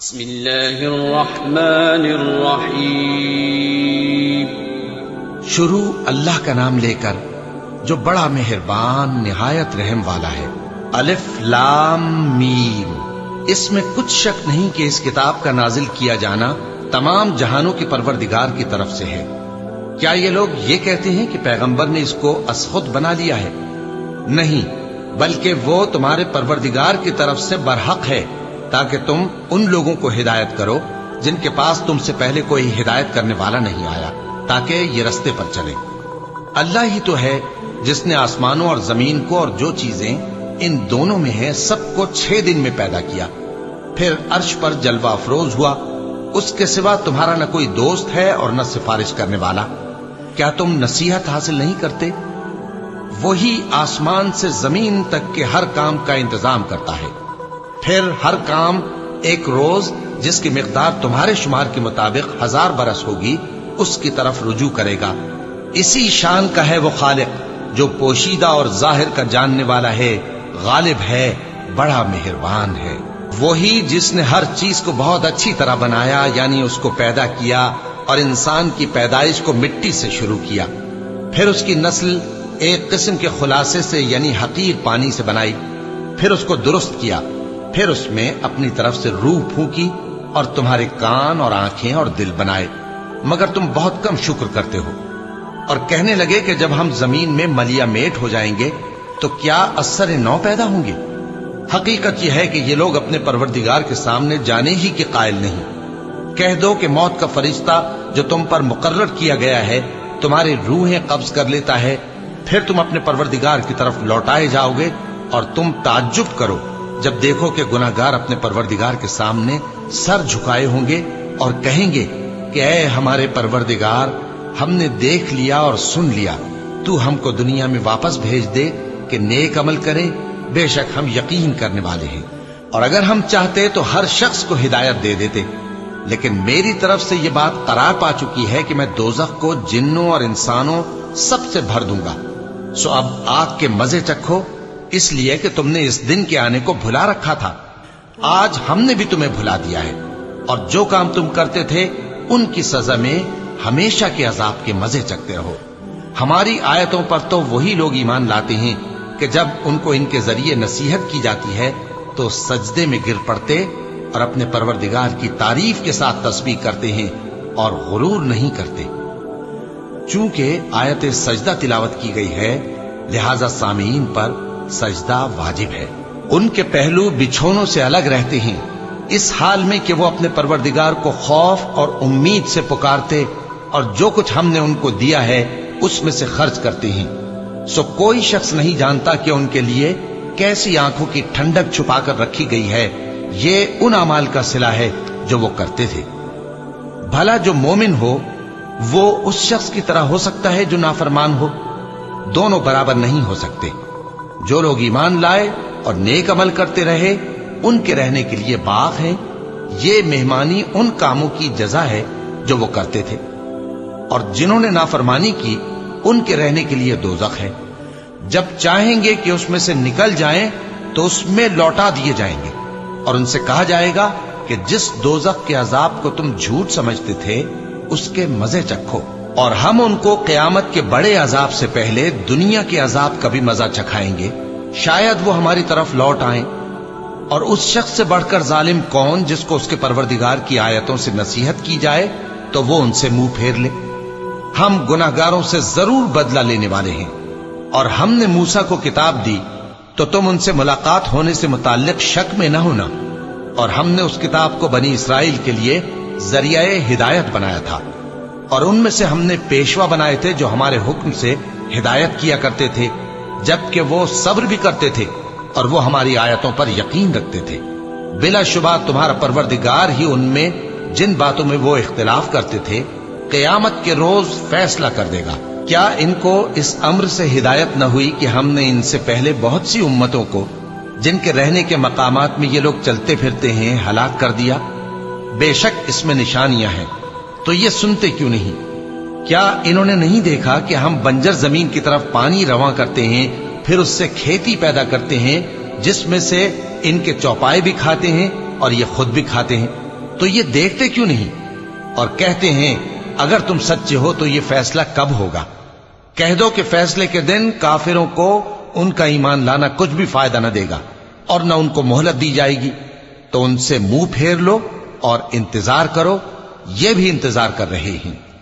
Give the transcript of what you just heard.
بسم اللہ الرحمن الرحیم۔ شروع اللہ کا نام لے کر جو بڑا مہربان نہایت رحم والا ہے۔ الف لام میم۔ اس میں کچھ شک نہیں کہ اس کتاب کا نازل کیا جانا تمام جہانوں کے پروردگار کی طرف سے ہے۔ کیا یہ لوگ یہ کہتے ہیں کہ پیغمبر نے اس کو از خود بنا لیا ہے؟ نہیں، بلکہ وہ تمہارے پروردگار کی طرف سے برحق ہے، تاکہ تم ان لوگوں کو ہدایت کرو جن کے پاس تم سے پہلے کوئی ہدایت کرنے والا نہیں آیا، تاکہ یہ رستے پر چلے۔ اللہ ہی تو ہے جس نے آسمانوں اور زمین کو اور جو چیزیں ان دونوں میں ہیں سب کو 6 دن میں پیدا کیا، پھر عرش پر جلوہ افروز ہوا۔ اس کے سوا تمہارا نہ کوئی دوست ہے اور نہ سفارش کرنے والا۔ کیا تم نصیحت حاصل نہیں کرتے؟ وہی آسمان سے زمین تک کے ہر کام کا انتظام کرتا ہے، پھر ہر کام ایک روز جس کی مقدار تمہارے شمار کے مطابق 1000 برس ہوگی اس کی طرف رجوع کرے گا۔ اسی شان کا ہے وہ خالق جو پوشیدہ اور ظاہر کا جاننے والا ہے، غالب ہے، بڑا مہربان ہے۔ وہی جس نے ہر چیز کو بہت اچھی طرح بنایا، یعنی اس کو پیدا کیا اور انسان کی پیدائش کو مٹی سے شروع کیا، پھر اس کی نسل ایک قسم کے خلاصے سے یعنی حقیر پانی سے بنائی، پھر اس کو درست کیا، پھر اس میں اپنی طرف سے روح پھونکی اور تمہارے کان اور آنکھیں اور دل بنائے، مگر تم بہت کم شکر کرتے ہو۔ اور کہنے لگے کہ جب ہم زمین میں ملیا میٹ ہو جائیں گے تو کیا اثر نو پیدا ہوں گے؟ حقیقت یہ ہے کہ یہ لوگ اپنے پروردگار کے سامنے جانے ہی کے قائل نہیں۔ کہہ دو کہ موت کا فرشتہ جو تم پر مقرر کیا گیا ہے تمہاری روحیں قبض کر لیتا ہے، پھر تم اپنے پروردگار کی طرف لوٹائے جاؤ گے، اور تم تعجب کرو جب دیکھو کہ گناہگار اپنے پروردگار کے سامنے سر جھکائے ہوں گے اور کہیں گے کہ اے ہمارے پروردگار، ہم نے دیکھ لیا اور سن لیا، تو ہم کو دنیا میں واپس بھیج دے کہ نیک عمل کریں، بے شک ہم یقین کرنے والے ہیں۔ اور اگر ہم چاہتے تو ہر شخص کو ہدایت دے دیتے، لیکن میری طرف سے یہ بات قرار پا چکی ہے کہ میں دوزخ کو جنوں اور انسانوں سب سے بھر دوں گا، سو اب آگ کے مزے چکھو، اس لیے کہ تم نے اس دن کے آنے کو بھلا رکھا تھا۔ آج ہم نے بھی تمہیں بھلا دیا ہے، اور جو کام تم کرتے تھے ان کی سزا میں ہمیشہ کے عذاب کے مزے چکتے رہو۔ ہماری آیتوں پر تو وہی لوگ ایمان لاتے ہیں کہ جب ان کو ان کے ذریعے نصیحت کی جاتی ہے تو سجدے میں گر پڑتے اور اپنے پروردگار کی تعریف کے ساتھ تسبیح کرتے ہیں اور غرور نہیں کرتے۔ چونکہ آیت سجدہ تلاوت کی گئی ہے لہذا سامعین پر سجدہ واجب ہے۔ ان کے پہلو بچھونوں سے الگ رہتے ہیں، اس حال میں کہ وہ اپنے پروردگار کو خوف اور امید سے پکارتے اور جو کچھ ہم نے ان کو دیا ہے اس میں سے خرچ کرتے ہیں۔ سو کوئی شخص نہیں جانتا کہ ان کے لیے کیسی آنکھوں کی ٹھنڈک چھپا کر رکھی گئی ہے، یہ ان اعمال کا صلہ ہے جو وہ کرتے تھے۔ بھلا جو مومن ہو وہ اس شخص کی طرح ہو سکتا ہے جو نافرمان ہو؟ دونوں برابر نہیں ہو سکتے۔ جو لوگ ایمان لائے اور نیک عمل کرتے رہے ان کے رہنے کے لیے باغ ہیں، یہ مہمانی ان کاموں کی جزا ہے جو وہ کرتے تھے، اور جنہوں نے نافرمانی کی ان کے رہنے کے لیے دوزخ ہے۔ جب چاہیں گے کہ اس میں سے نکل جائیں تو اس میں لوٹا دیے جائیں گے، اور ان سے کہا جائے گا کہ جس دوزخ کے عذاب کو تم جھوٹ سمجھتے تھے اس کے مزے چکھو، اور ہم ان کو قیامت کے بڑے عذاب سے پہلے دنیا کے عذاب کا بھی مزہ چکھائیں گے، شاید وہ ہماری طرف لوٹ آئیں۔ اور اس شخص سے بڑھ کر ظالم کون جس کو اس کے پروردگار کی آیتوں سے نصیحت کی جائے تو وہ ان سے منہ پھیر لے۔ ہم گناہگاروں سے ضرور بدلہ لینے والے ہیں، اور ہم نے موسیٰ کو کتاب دی تو تم ان سے ملاقات ہونے سے متعلق شک میں نہ ہونا، اور ہم نے اس کتاب کو بنی اسرائیل کے لیے ذریعہ ہدایت بنایا تھا، اور ان میں سے ہم نے پیشوا بنائے تھے جو ہمارے حکم سے ہدایت کیا کرتے تھے، جبکہ وہ صبر بھی کرتے تھے اور وہ ہماری آیتوں پر یقین رکھتے تھے۔ بلا شبہ تمہارا پروردگار ہی ان میں جن باتوں میں وہ اختلاف کرتے تھے قیامت کے روز فیصلہ کر دے گا۔ کیا ان کو اس امر سے ہدایت نہ ہوئی کہ ہم نے ان سے پہلے بہت سی امتوں کو جن کے رہنے کے مقامات میں یہ لوگ چلتے پھرتے ہیں ہلاک کر دیا؟ بے شک اس میں نشانیاں ہیں، تو یہ سنتے کیوں نہیں؟ کیا انہوں نے نہیں دیکھا کہ ہم بنجر زمین کی طرف پانی رواں کرتے ہیں، پھر اس سے کھیتی پیدا کرتے ہیں جس میں سے ان کے چوپائے بھی کھاتے ہیں اور یہ خود بھی کھاتے ہیں؟ تو یہ دیکھتے کیوں نہیں؟ اور کہتے ہیں اگر تم سچے ہو تو یہ فیصلہ کب ہوگا؟ کہہ دو کہ فیصلے کے دن کافروں کو ان کا ایمان لانا کچھ بھی فائدہ نہ دے گا اور نہ ان کو مہلت دی جائے گی، تو ان سے منہ پھیر لو اور انتظار کرو، یہ بھی انتظار کر رہے ہیں۔